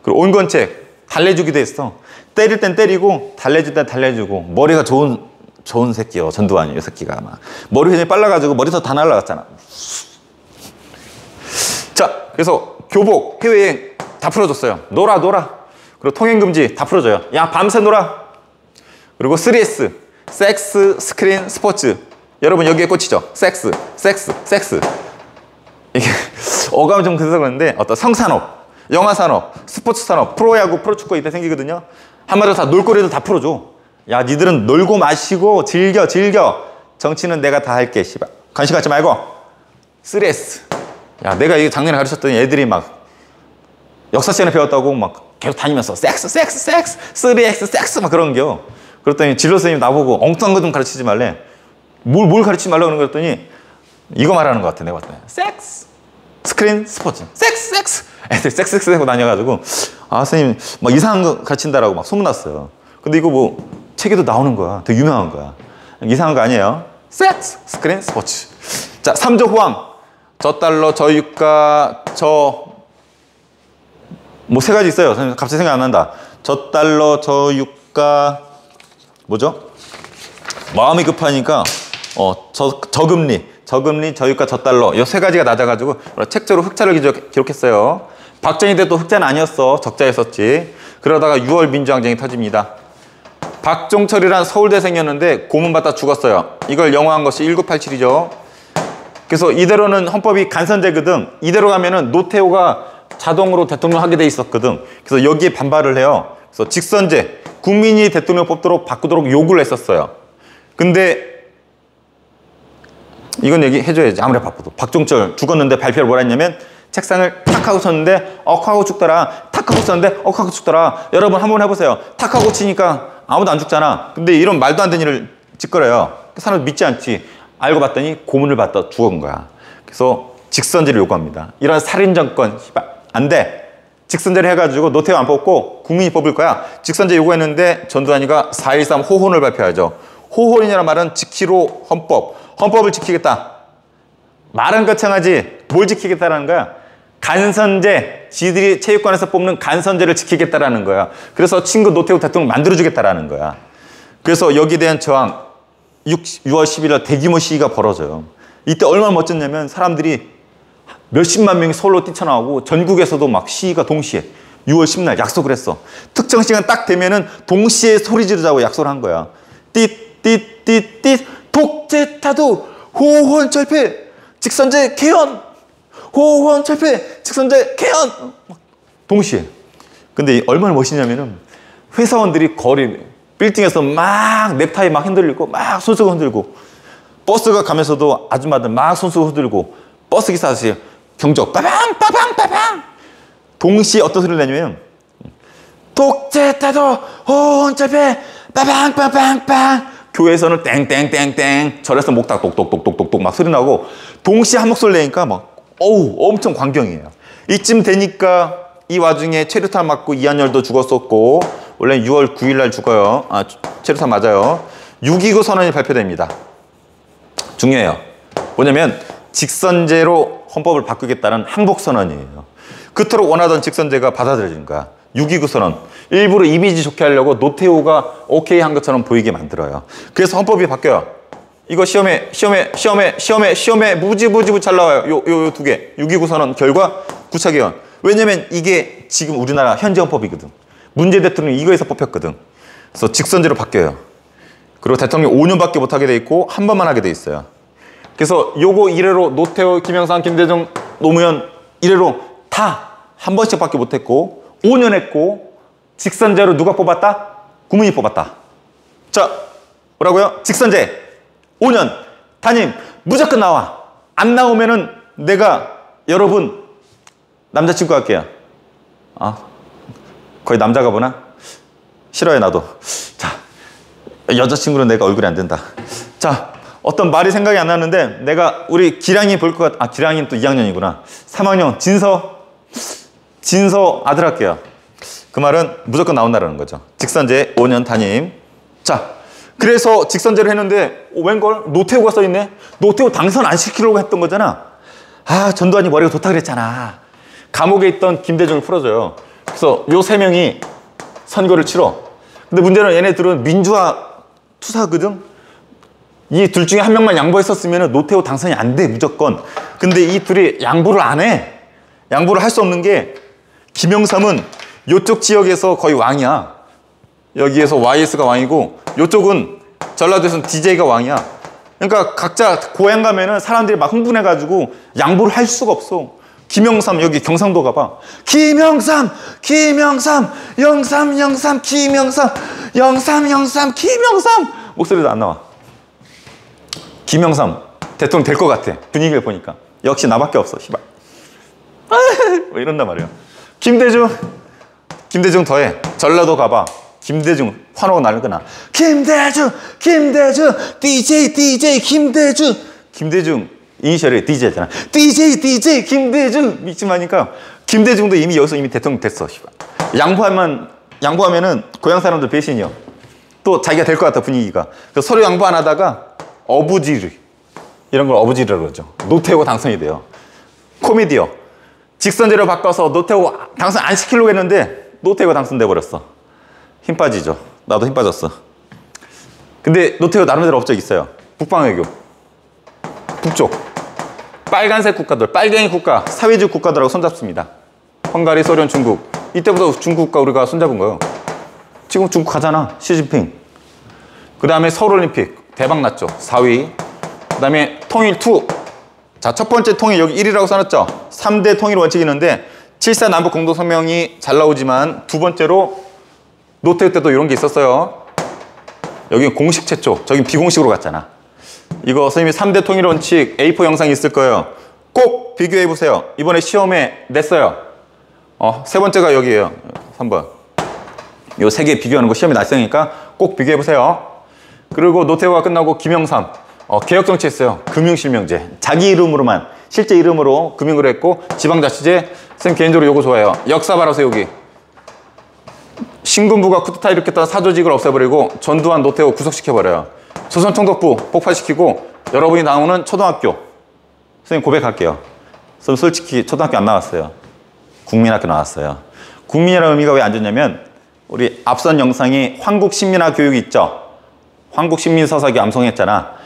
그리고 온건책 달래주기도 했어. 때릴 땐 때리고 달래줄 땐 달래주고 머리가 좋은 좋은 새끼요. 전두환이 이 새끼가 막 머리 회전이 빨라가지고 머리서 다 날라갔잖아. 자, 그래서 교복, 해외여행 다 풀어줬어요. 놀아. 그리고 통행금지 다 풀어줘요. 야, 밤새 놀아. 그리고 3S, 섹스, 스크린, 스포츠. 여러분 여기에 꽂히죠? 섹스. 이게 어감이 좀 그래서 그런데 어떤 성산업, 영화산업, 스포츠산업, 프로야구, 프로축구 이때 생기거든요. 한마디로 다 놀거리들 다 풀어줘. 야, 니들은 놀고 마시고 즐겨. 정치는 내가 다 할게. 씨발. 관심 갖지 말고. 3S. 야, 내가 이 작년에 가르쳤더니 애들이 막 역사 시간에 배웠다고 막 계속 다니면서 섹스, 3X, 섹스 막 그런겨. 그랬더니 진로 선생님 나보고 엉뚱한 거 좀 가르치지 말래. 뭘 가르치지 말라고 그런 거 그랬더니 이거 말하는 것 같아. 내가 봤을 때. 섹스, 스크린, 스포츠. 섹스. 애들 섹스 하고 다녀가지고 아, 선생님 막 이상한 거 가르친다라고 막 소문났어요. 근데 이거 뭐 책에도 나오는 거야. 되게 유명한 거야. 이상한 거 아니에요. 섹스, 스크린, 스포츠. 자, 3조 호황. 저 달러, 저 유가, 뭐 세 가지 있어요. 갑자기 생각 안 난다. 저 달러, 저 유가, 뭐죠? 마음이 급하니까 저금리, 저 유가, 저 달러. 이 세 가지가 낮아가지고 책자로 흑자를 기록했어요. 박정희 때도 흑자는 아니었어. 적자였었지. 그러다가 6월 민주항쟁이 터집니다. 박종철이란 서울대생이었는데 고문받다 죽었어요. 이걸 영화한 것이 1987이죠. 그래서 이대로는 헌법이 간선제거든. 이대로 가면은 노태우가 자동으로 대통령 하게 돼 있었거든. 그래서 여기에 반발을 해요. 그래서 직선제, 국민이 대통령 뽑도록 바꾸도록 요구를 했었어요. 근데 이건 얘기해줘야지. 아무리 바빠도. 박종철 죽었는데 발표를 뭐라 했냐면 책상을 탁 하고 쳤는데 하고 죽더라. 탁 하고 쳤는데 하고 죽더라. 여러분 한번 해보세요. 탁 하고 치니까 아무도 안 죽잖아. 근데 이런 말도 안 되는 일을 짓거려요. 사람들 믿지 않지. 알고 봤더니 고문을 받다 죽은 거야. 그래서 직선제를 요구합니다. 이런 살인정권 안 돼. 직선제를 해가지고 노태우 안 뽑고 국민이 뽑을 거야. 직선제 요구했는데 전두환이가 4.13 호혼을 발표하죠. 호혼이라는 말은 지키로 헌법. 헌법을 지키겠다. 말은 거창하지 뭘 지키겠다라는 거야. 간선제, 지들이 체육관에서 뽑는 간선제를 지키겠다라는 거야. 그래서 친구 노태우 대통령 만들어주겠다라는 거야. 그래서 여기에 대한 저항 6월 11일 대규모 시위가 벌어져요. 이때 얼마나 멋졌냐면 사람들이 몇십만 명이 서울로 뛰쳐나오고 전국에서도 막 시위가 동시에 6월 10일 약속을 했어. 특정 시간 딱 되면은 동시에 소리 지르자고 약속을 한 거야. 띠띠띠띠 독재타도 호혼철폐 직선제 개헌 호혼철폐 직선제 개헌 동시에. 근데 얼마나 멋있냐면은 회사원들이 거리 빌딩에서 막 넥타이 막 흔들리고 막 손수건 흔들고 버스가 가면서도 아줌마들 막 손수건 흔들고 버스 기사 아저씨 경적 빠방 동시에 어떤 소리를 내냐면 독재타도 호혼철폐 빠방 교회에서는 땡땡땡땡 절에서 목탁 똑똑똑똑똑 막 소리 나고 동시에 한 목소리 내니까 막 어우 엄청 광경이에요. 이쯤 되니까 이 와중에 체류탄 맞고 이한열도 죽었었고 원래 6월 9일 날 죽어요. 체류탄 맞아요. 6.29 선언이 발표됩니다. 중요해요. 뭐냐면 직선제로 헌법을 바꾸겠다는 항복선언이에요. 그토록 원하던 직선제가 받아들여진 거야. 6.29 선언. 일부러 이미지 좋게 하려고 노태우가 오케이 한 것처럼 보이게 만들어요. 그래서 헌법이 바뀌어요. 이거 시험에 무지 잘 나와요. 요 두 개. 6.29 선언 결과 구차개헌. 왜냐면 이게 지금 우리나라 현재 헌법이거든. 문재인 대통령이 이거에서 뽑혔거든. 그래서 직선제로 바뀌어요. 그리고 대통령 5년밖에 못하게 돼 있고 한 번만 하게 돼 있어요. 그래서 요거 이래로 노태우, 김영삼, 김대중, 노무현 이래로 다 한 번씩밖에 못했고 5년 했고 직선제로 누가 뽑았다? 국민이 뽑았다. 자, 뭐라고요? 직선제 5년 담임 무조건 나와. 안 나오면은 내가 여러분 남자친구 할게요. 거의 남자가 보나? 싫어요 나도. 자, 여자친구는 내가 얼굴이 안 된다. 자, 어떤 말이 생각이 안 나는데 내가 우리 기량이 볼 것 같아. 기량이는 또 2학년이구나. 3학년 진서 아들 할게요. 그 말은 무조건 나온다는 거죠. 직선제 5년 담임. 자, 그래서 직선제를 했는데 웬걸? 노태우가 써있네? 노태우 당선 안 시키려고 했던 거잖아. 전두환이 머리가 좋다 그랬잖아. 감옥에 있던 김대중을 풀어줘요. 그래서 요 세 명이 선거를 치러. 근데 문제는 얘네들은 민주화 투사거든? 이 둘 중에 한 명만 양보했었으면 노태우 당선이 안 돼, 무조건. 근데 이 둘이 양보를 안 해. 양보를 할 수 없는 게 김영삼은 이쪽 지역에서 거의 왕이야. 여기에서 YS가 왕이고 이쪽은 전라도에서는 DJ가 왕이야. 그러니까 각자 고향 가면은 사람들이 막 흥분해가지고 양보를 할 수가 없어. 김영삼, 여기 경상도 가봐. 김영삼, 김영삼, 영삼, 영삼, 김영삼, 영삼, 영삼, 김영삼. 목소리도 안 나와. 김영삼 대통령 될 것 같아. 분위기를 보니까. 역시 나밖에 없어. 씨발. 뭐 이런단 말이야. 김대중 더해. 전라도 가봐. 김대중 환호가 날거나. 김대중 DJ 김대중 이니셜이 DJ잖아. DJ 김대중 미침하니까 김대중도 이미 여기서 이미 대통령 됐어. 씨발. 양보하면은 고향 사람들 배신이요. 또 자기가 될 것 같아, 분위기가. 그래서 서로 양보 안 하다가 어부지리, 이런 걸 어부지리라고 그러죠. 노태우가 당선이 돼요. 코미디어. 직선제로 바꿔서 노태우 당선 안 시키려고 했는데 노태우가 당선돼 버렸어. 힘 빠지죠. 나도 힘 빠졌어. 근데 노태우 나름대로 업적이 있어요. 북방외교. 북쪽. 빨간색 국가들, 빨갱이 국가, 사회주의 국가들하고 손잡습니다. 헝가리, 소련, 중국. 이때부터 중국과 우리가 손잡은 거예요. 지금 중국 가잖아, 시진핑. 그 다음에 서울올림픽 대박 났죠. 4위. 그 다음에 통일2. 자, 첫 번째 통일 여기 1위라고 써놨죠. 3대 통일 원칙이 있는데 7.4 남북 공동성명이 잘 나오지만 두 번째로 노태우 때도 이런 게 있었어요. 여기 공식 최초, 저긴 비공식으로 갔잖아. 이거 선생님이 3대 통일 원칙 A4 영상이 있을 거예요. 꼭 비교해 보세요. 이번에 시험에 냈어요. 세 번째가 여기에요. 3번. 요 세 개 비교하는 거 시험에 났으니까 꼭 비교해 보세요. 그리고 노태우가 끝나고 김영삼 개혁정치 했어요. 금융실명제. 자기 이름으로만, 실제 이름으로 금융을 했고 지방자치제. 선생님 개인적으로 요거 좋아해요. 역사 봐라서 여기. 신군부가 쿠데타 일으켰던 사조직을 없애버리고 전두환, 노태우 구속시켜버려요. 조선총독부 폭파시키고 여러분이 나오는 초등학교. 선생님 고백할게요. 저는 솔직히 초등학교 안 나왔어요. 국민학교 나왔어요. 국민이라는 의미가 왜 안 좋냐면 우리 앞선 영상이 황국신민화 교육이 있죠. 황국신민서사기 암송했잖아.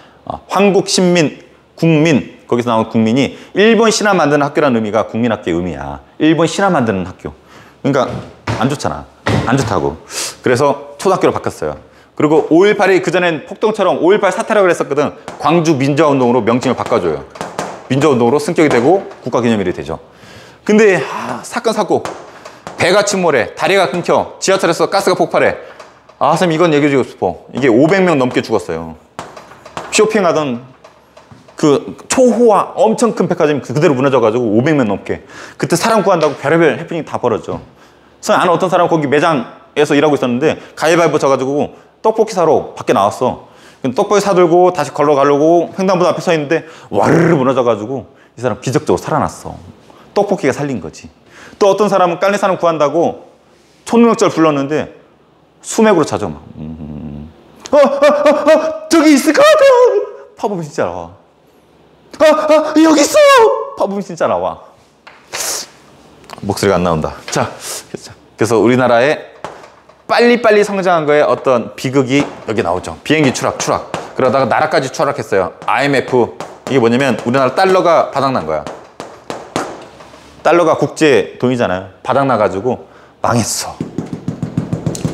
황국신민, 국민, 거기서 나온 국민이 일본 신화 만드는 학교라는 의미가 국민학교의 의미야. 일본 신화 만드는 학교. 그러니까 안 좋잖아. 안 좋다고. 그래서 초등학교로 바꿨어요. 그리고 5.18이 그전엔 폭동처럼 5.18 사태라고 그랬었거든. 광주 민주화운동으로 명칭을 바꿔줘요. 민주화운동으로 승격이 되고 국가기념일이 되죠. 근데 사건 사고. 배가 침몰해. 다리가 끊겨. 지하철에서 가스가 폭발해. 선생님 이건 얘기해주고 싶어. 이게 500명 넘게 죽었어요. 쇼핑하던 그 초호화 엄청 큰 백화점이 그대로 무너져가지고 500명 넘게. 그때 사람 구한다고 별의별 해프닝 다 벌어져. 그래서 아는 어떤 사람 거기 매장에서 일하고 있었는데 가위바위보 져가지고 떡볶이 사러 밖에 나왔어. 떡볶이 사들고 다시 걸어가려고 횡단보도 앞에 서 있는데 와르르 무너져가지고 이 사람 기적적으로 살아났어. 떡볶이가 살린 거지. 또 어떤 사람은 깔린 사람 구한다고 초능력자를 불렀는데 수맥으로 찾아 막. 저기 있을 것 같아. 파보면 진짜 나와. 여기 있어. 파보면 진짜 나와. 목소리가 안 나온다. 자, 그래서 우리나라에 빨리빨리 성장한 거에 어떤 비극이 여기 나오죠. 비행기 추락. 그러다가 나라까지 추락했어요. IMF. 이게 뭐냐면 우리나라 달러가 바닥난 거야. 달러가 국제 돈이잖아요. 바닥나가지고 망했어.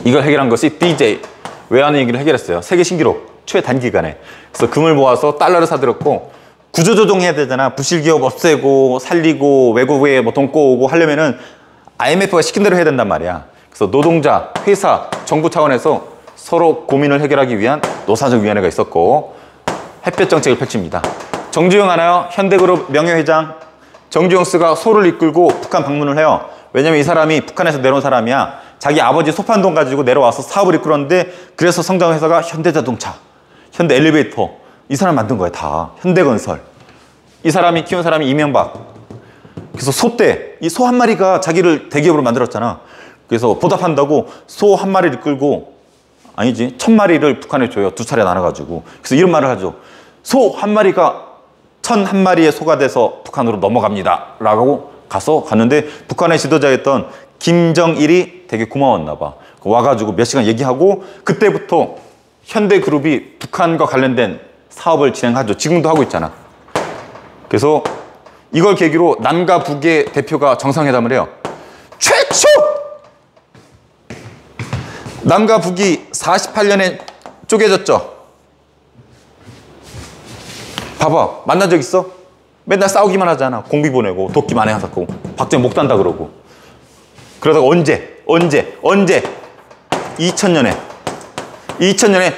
이걸 해결한 것이 DJ. 외환의 위기를 해결했어요. 세계 신기록. 최단기간에. 그래서 금을 모아서 달러를 사들였고 구조조정해야 되잖아. 부실기업 없애고 살리고 외국에 뭐 돈 꼬오고 하려면은 IMF가 시킨 대로 해야 된단 말이야. 그래서 노동자, 회사, 정부 차원에서 서로 고민을 해결하기 위한 노사정위원회가 있었고 햇볕 정책을 펼칩니다. 정주영 하나요? 현대그룹 명예회장. 정주영 씨가 소를 이끌고 북한 방문을 해요. 왜냐면 이 사람이 북한에서 내려온 사람이야. 자기 아버지 소판돈 가지고 내려와서 사업을 이끌었는데 그래서 성장한 회사가 현대자동차, 현대엘리베이터. 이 사람 만든 거야 다. 현대건설. 이 사람이 키운 사람이 이명박. 그래서 소떼, 이 소 한 마리가 자기를 대기업으로 만들었잖아. 그래서 보답한다고 소 한 마리를 이끌고 아니지 1000마리를 북한에 줘요. 2차례 나눠가지고. 그래서 이런 말을 하죠. 소 한 마리가 1001마리의 소가 돼서 북한으로 넘어갑니다 라고 갔는데 북한의 지도자였던 김정일이 되게 고마웠나 봐. 와가지고 몇 시간 얘기하고 그때부터 현대그룹이 북한과 관련된 사업을 진행하죠. 지금도 하고 있잖아. 그래서 이걸 계기로 남과 북의 대표가 정상회담을 해요. 최초! 남과 북이 48년에 쪼개졌죠. 봐봐, 만난 적 있어? 맨날 싸우기만 하잖아. 공비 보내고 도끼 만회하고 박정희 목 단다 그러고. 그러다가 언제 2000년에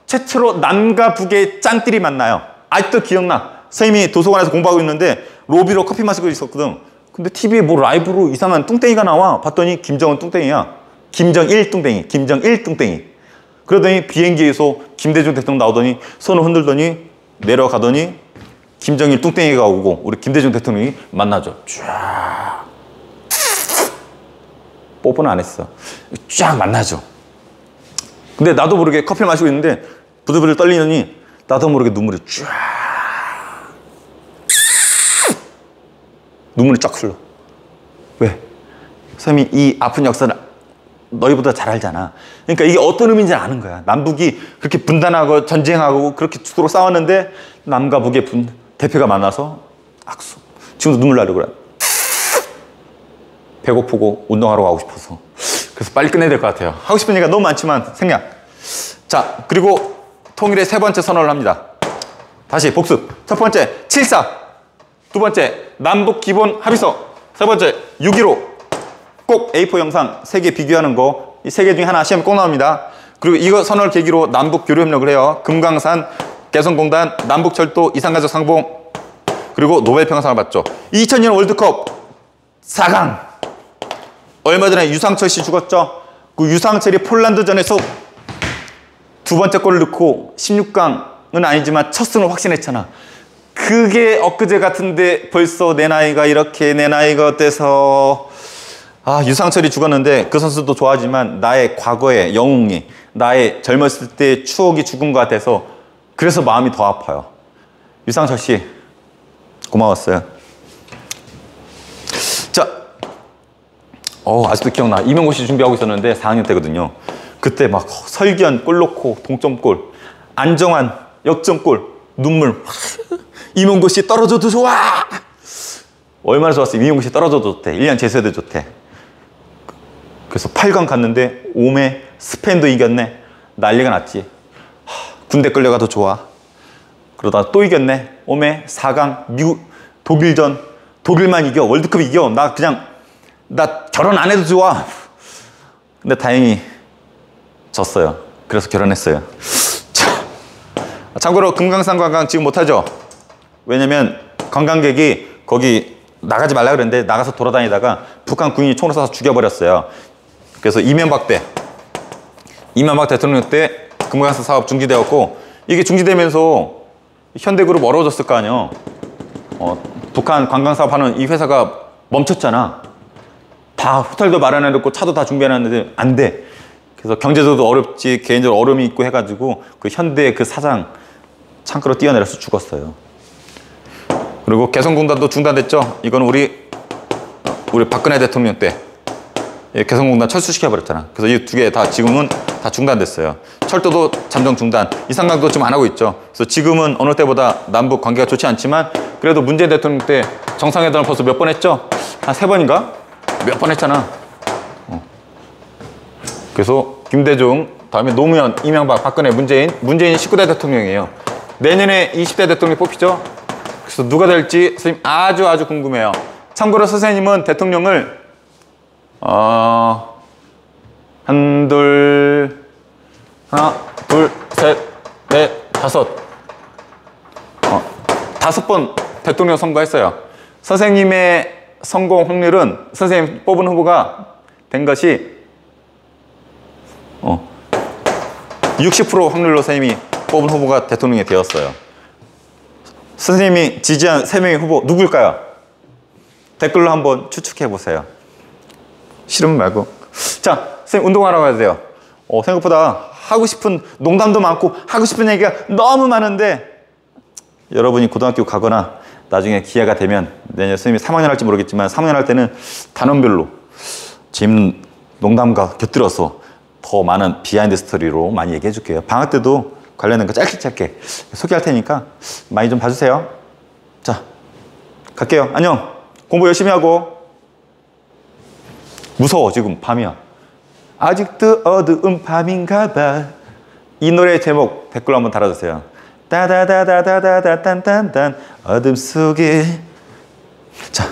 최초로 남과 북의 짱들이 만나요. 아직도 기억나. 선생님이 도서관에서 공부하고 있는데 로비로 커피 마시고 있었거든. 근데 TV에 뭐 라이브로 이상한 뚱땡이가 나와. 봤더니 김정은 뚱땡이야. 김정일 뚱땡이. 그러더니 비행기에서 김대중 대통령 나오더니 손을 흔들더니 내려가더니 김정일 뚱땡이가 오고 우리 김대중 대통령이 만나죠. 쫙. 뽀뽀는 안 했어. 쫙 만나죠. 근데 나도 모르게 커피를 마시고 있는데 부들부들 떨리더니 나도 모르게 눈물이 쫙 흘러. 왜? 선생님이 이 아픈 역사를 너희보다 잘 알잖아. 그러니까 이게 어떤 의미인지 아는 거야. 남북이 그렇게 분단하고 전쟁하고 그렇게 서로 싸웠는데 남과 북의 대표가 만나서 악수. 지금도 눈물 나려고 그래. 배고프고 운동하러 가고 싶어서. 그래서 빨리 끝내야 될 것 같아요. 하고 싶은 얘기가 너무 많지만 생략. 자, 그리고 통일의 세 번째 선언을 합니다. 다시 복습. 첫 번째 7.4. 두 번째 남북 기본 합의서. 세 번째 6.15. 꼭 A4 영상 3개 비교하는 거. 이 3개 중에 하나 시험에 꼭 나옵니다. 그리고 이거 선언을 계기로 남북 교류 협력을 해요. 금강산, 개성공단, 남북철도, 이산가족 상봉. 그리고 노벨 평화상을 받죠. 2000년 월드컵 4강. 얼마 전에 유상철 씨 죽었죠. 그 유상철이 폴란드전에서 두 번째 골을 넣고 16강은 아니지만 첫 승을 확신했잖아. 그게 엊그제 같은데 벌써 내 나이가 이렇게 내 나이가 돼서 유상철이 죽었는데 그 선수도 좋아하지만 나의 과거의 영웅이 나의 젊었을 때 추억이 죽은 것 같아서 그래서 마음이 더 아파요. 유상철 씨 고마웠어요. 자, 아직도 기억나. 임용고시 준비하고 있었는데 4학년 때거든요. 그때 막 설기현 골 넣고 동점골, 안정환 역전골, 눈물. 임용고시 떨어져도 좋아. 얼마나 좋았어요. 임용고시 떨어져도 좋대. 1년 재수해도 좋대. 그래서 8강 갔는데 오메 스페인도 이겼네. 난리가 났지. 군대 끌려가도 좋아. 그러다 또 이겼네. 오메 4강 미국 독일전. 독일만 이겨. 월드컵 이겨. 나 결혼 안 해도 좋아. 근데 다행히 졌어요. 그래서 결혼했어요. 참고로 금강산 관광 지금 못하죠. 왜냐면 관광객이 거기 나가지 말라 그랬는데 나가서 돌아다니다가 북한 군인이 총을 쏴서 죽여버렸어요. 그래서 이명박 대통령 때 금강산 사업 중지되었고, 이게 중지되면서 현대그룹 어려워졌을 거 아니에요. 북한 관광 사업하는 이 회사가 멈췄잖아. 다 호텔도 마련해놓고 차도 다 준비해놨는데 안 돼. 그래서 경제적으로 어렵지, 개인적으로 어려움이 있고 해가지고 그 현대 그 사장 창고로 뛰어내려서 죽었어요. 그리고 개성공단도 중단됐죠. 이건 우리 박근혜 대통령 때 개성공단 철수시켜버렸잖아. 그래서 이 두 개 다 지금은 다 중단됐어요. 철도도 잠정 중단, 이산가도 지금 안 하고 있죠. 그래서 지금은 어느 때보다 남북 관계가 좋지 않지만 그래도 문재인 대통령 때 정상회담을 벌써 몇 번 했죠? 한 3번인가? 몇 번 했잖아. 그래서 김대중, 다음에 노무현, 이명박, 박근혜, 문재인 19대 대통령이에요. 내년에 20대 대통령이 뽑히죠. 그래서 누가 될지 선생님 아주 궁금해요. 참고로 선생님은 대통령을 하나, 둘, 셋, 넷, 다섯 5번 대통령 선거했어요. 선생님의 성공 확률은 선생님 뽑은 후보가 된 것이 60% 확률로 선생님이 뽑은 후보가 대통령이 되었어요. 선생님이 지지한 3명의 후보 누굴까요? 댓글로 한번 추측해 보세요. 싫으면 말고. 자, 선생님 운동하러 가야 돼요. 생각보다 하고 싶은 농담도 많고 하고 싶은 얘기가 너무 많은데 여러분이 고등학교 가거나 나중에 기회가 되면 내년 선생님이 3학년 할지 모르겠지만 3학년 할 때는 단원별로 재밌는 농담과 곁들여서 더 많은 비하인드 스토리로 많이 얘기해 줄게요. 방학 때도 관련된 거 짧게 소개할 테니까 많이 좀 봐주세요. 자, 갈게요. 안녕. 공부 열심히 하고. 무서워, 지금 밤이야. 아직도 어두운 밤인가 봐. 이 노래 제목 댓글로 한번 달아주세요. 따다다다다다다단단단 어둠 속에. 자,